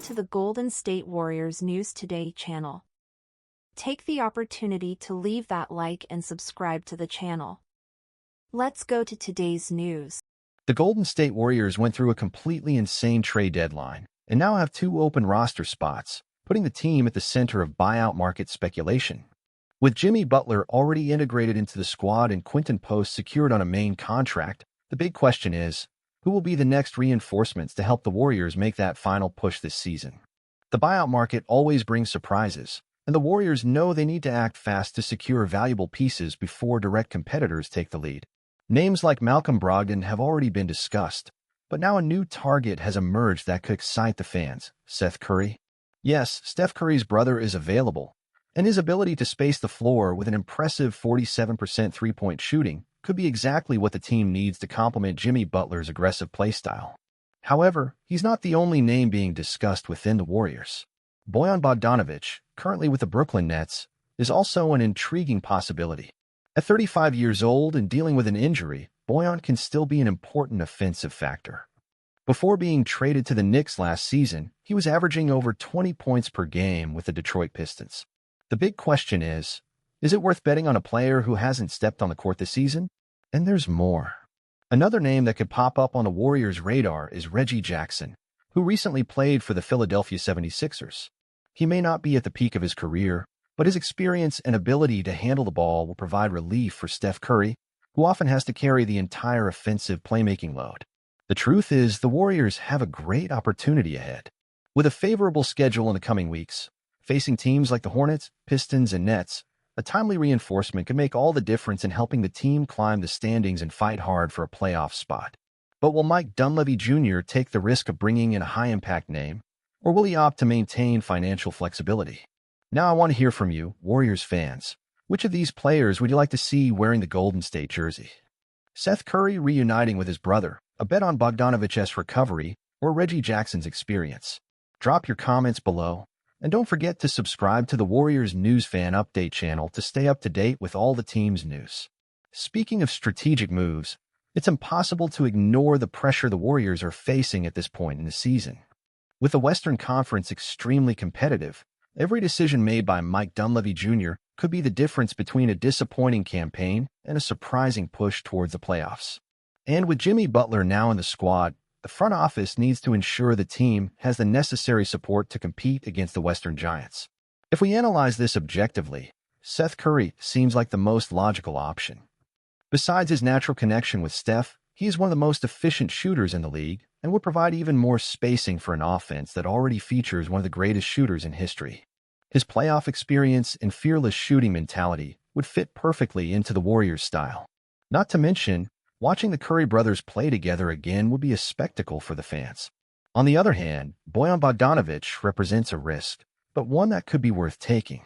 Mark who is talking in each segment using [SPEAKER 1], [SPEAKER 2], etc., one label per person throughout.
[SPEAKER 1] to the Golden State Warriors News Today channel. Take the opportunity to leave that like and subscribe to the channel. Let's go to today's news.
[SPEAKER 2] The Golden State Warriors went through a completely insane trade deadline and now have 2 open roster spots, putting the team at the center of buyout market speculation. With Jimmy Butler already integrated into the squad and Quinton Post secured on a main contract, the big question is, who will be the next reinforcements to help the Warriors make that final push this season? The buyout market always brings surprises, and the Warriors know they need to act fast to secure valuable pieces before direct competitors take the lead. Names like Malcolm Brogdon have already been discussed, but now a new target has emerged that could excite the fans: Seth Curry. Yes, Steph Curry's brother is available, and his ability to space the floor with an impressive 47% three-point shooting could be exactly what the team needs to complement Jimmy Butler's aggressive playstyle. However, he's not the only name being discussed within the Warriors. Bojan Bogdanovic, currently with the Brooklyn Nets, is also an intriguing possibility. At 35 years old and dealing with an injury, Bojan can still be an important offensive factor. Before being traded to the Knicks last season, he was averaging over 20 points per game with the Detroit Pistons. The big question is it worth betting on a player who hasn't stepped on the court this season? And there's more. Another name that could pop up on the Warriors' radar is Reggie Jackson, who recently played for the Philadelphia 76ers. He may not be at the peak of his career, but his experience and ability to handle the ball will provide relief for Steph Curry, who often has to carry the entire offensive playmaking load. The truth is, the Warriors have a great opportunity ahead. With a favorable schedule in the coming weeks, facing teams like the Hornets, Pistons, and Nets, a timely reinforcement can make all the difference in helping the team climb the standings and fight hard for a playoff spot. But will Mike Dunleavy Jr. take the risk of bringing in a high-impact name, or will he opt to maintain financial flexibility? Now I want to hear from you, Warriors fans. Which of these players would you like to see wearing the Golden State jersey? Seth Curry reuniting with his brother, a bet on Bogdanovic's recovery, or Reggie Jackson's experience? Drop your comments below. And don't forget to subscribe to the Warriors News Fan Update channel to stay up to date with all the team's news. Speaking of strategic moves, it's impossible to ignore the pressure the Warriors are facing at this point in the season. With the Western Conference extremely competitive, every decision made by Mike Dunleavy Jr. could be the difference between a disappointing campaign and a surprising push towards the playoffs. And with Jimmy Butler now in the squad, the front office needs to ensure the team has the necessary support to compete against the Western Giants. If we analyze this objectively, Seth Curry seems like the most logical option. Besides his natural connection with Steph, he is one of the most efficient shooters in the league and would provide even more spacing for an offense that already features one of the greatest shooters in history. His playoff experience and fearless shooting mentality would fit perfectly into the Warriors' style. Not to mention, watching the Curry brothers play together again would be a spectacle for the fans. On the other hand, Bojan Bogdanovic represents a risk, but one that could be worth taking.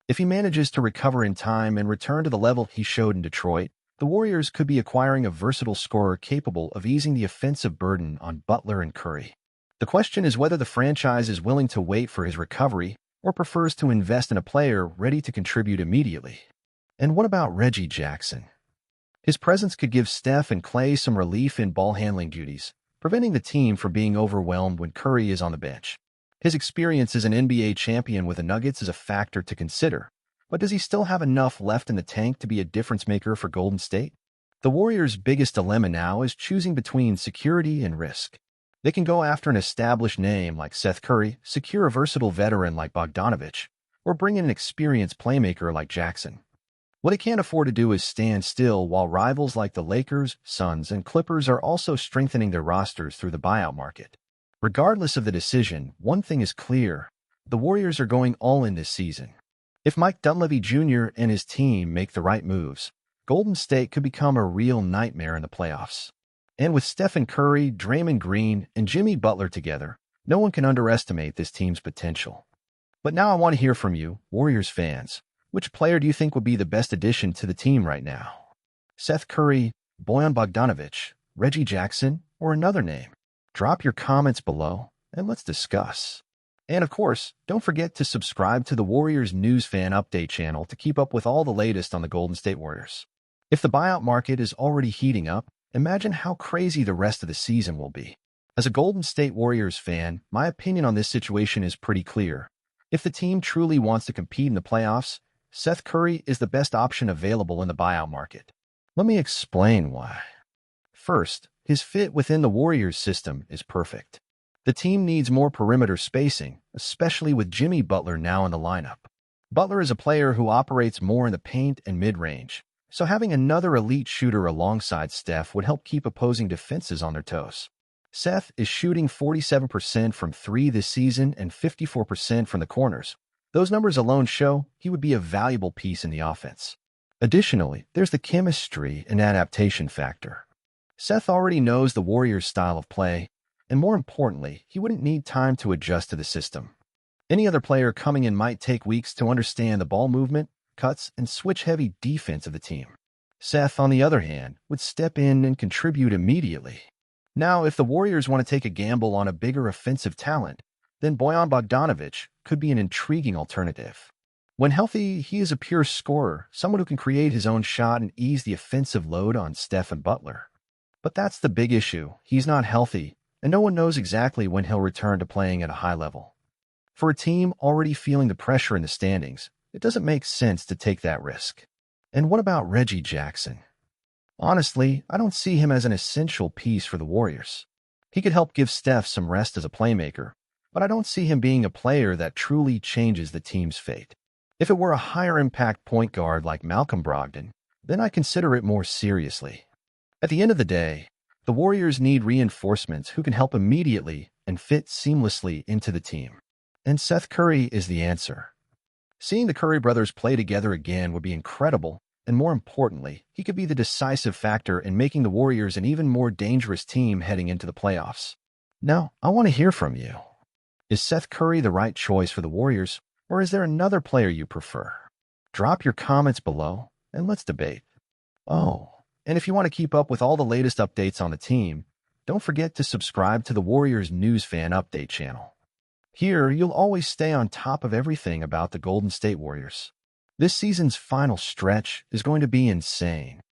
[SPEAKER 2] If he manages to recover in time and return to the level he showed in Detroit, the Warriors could be acquiring a versatile scorer capable of easing the offensive burden on Butler and Curry. The question is whether the franchise is willing to wait for his recovery or prefers to invest in a player ready to contribute immediately. And what about Reggie Jackson? His presence could give Steph and Klay some relief in ball-handling duties, preventing the team from being overwhelmed when Curry is on the bench. His experience as an NBA champion with the Nuggets is a factor to consider, but does he still have enough left in the tank to be a difference-maker for Golden State? The Warriors' biggest dilemma now is choosing between security and risk. They can go after an established name like Seth Curry, secure a versatile veteran like Bogdanovic, or bring in an experienced playmaker like Jackson. What they can't afford to do is stand still while rivals like the Lakers, Suns, and Clippers are also strengthening their rosters through the buyout market. Regardless of the decision, one thing is clear: the Warriors are going all in this season. If Mike Dunleavy Jr. and his team make the right moves, Golden State could become a real nightmare in the playoffs. And with Stephen Curry, Draymond Green, and Jimmy Butler together, no one can underestimate this team's potential. But now I want to hear from you, Warriors fans. Which player do you think would be the best addition to the team right now? Seth Curry, Bojan Bogdanovic, Reggie Jackson, or another name? Drop your comments below, and let's discuss. And of course, don't forget to subscribe to the Warriors News Fan Update channel to keep up with all the latest on the Golden State Warriors. If the buyout market is already heating up, imagine how crazy the rest of the season will be. As a Golden State Warriors fan, my opinion on this situation is pretty clear. If the team truly wants to compete in the playoffs, Seth Curry is the best option available in the buyout market. Let me explain why. First, his fit within the Warriors system is perfect. The team needs more perimeter spacing, especially with Jimmy Butler now in the lineup. Butler is a player who operates more in the paint and mid-range, so having another elite shooter alongside Steph would help keep opposing defenses on their toes. Seth is shooting 47% from three this season and 54% from the corners. Those numbers alone show he would be a valuable piece in the offense. Additionally, there's the chemistry and adaptation factor. Seth already knows the Warriors' style of play, and more importantly, he wouldn't need time to adjust to the system. Any other player coming in might take weeks to understand the ball movement, cuts, and switch-heavy defense of the team. Seth, on the other hand, would step in and contribute immediately. Now, if the Warriors want to take a gamble on a bigger offensive talent, then Bojan Bogdanovic could be an intriguing alternative. When healthy, he is a pure scorer, someone who can create his own shot and ease the offensive load on Steph and Butler. But that's the big issue. He's not healthy, and no one knows exactly when he'll return to playing at a high level. For a team already feeling the pressure in the standings, it doesn't make sense to take that risk. And what about Reggie Jackson? Honestly, I don't see him as an essential piece for the Warriors. He could help give Steph some rest as a playmaker, but I don't see him being a player that truly changes the team's fate. If it were a higher-impact point guard like Malcolm Brogdon, then I consider it more seriously. At the end of the day, the Warriors need reinforcements who can help immediately and fit seamlessly into the team. And Seth Curry is the answer. Seeing the Curry brothers play together again would be incredible, and more importantly, he could be the decisive factor in making the Warriors an even more dangerous team heading into the playoffs. Now, I want to hear from you. Is Seth Curry the right choice for the Warriors, or is there another player you prefer? Drop your comments below, and let's debate. Oh, and if you want to keep up with all the latest updates on the team, don't forget to subscribe to the Warriors News Fan Update channel. Here, you'll always stay on top of everything about the Golden State Warriors. This season's final stretch is going to be insane.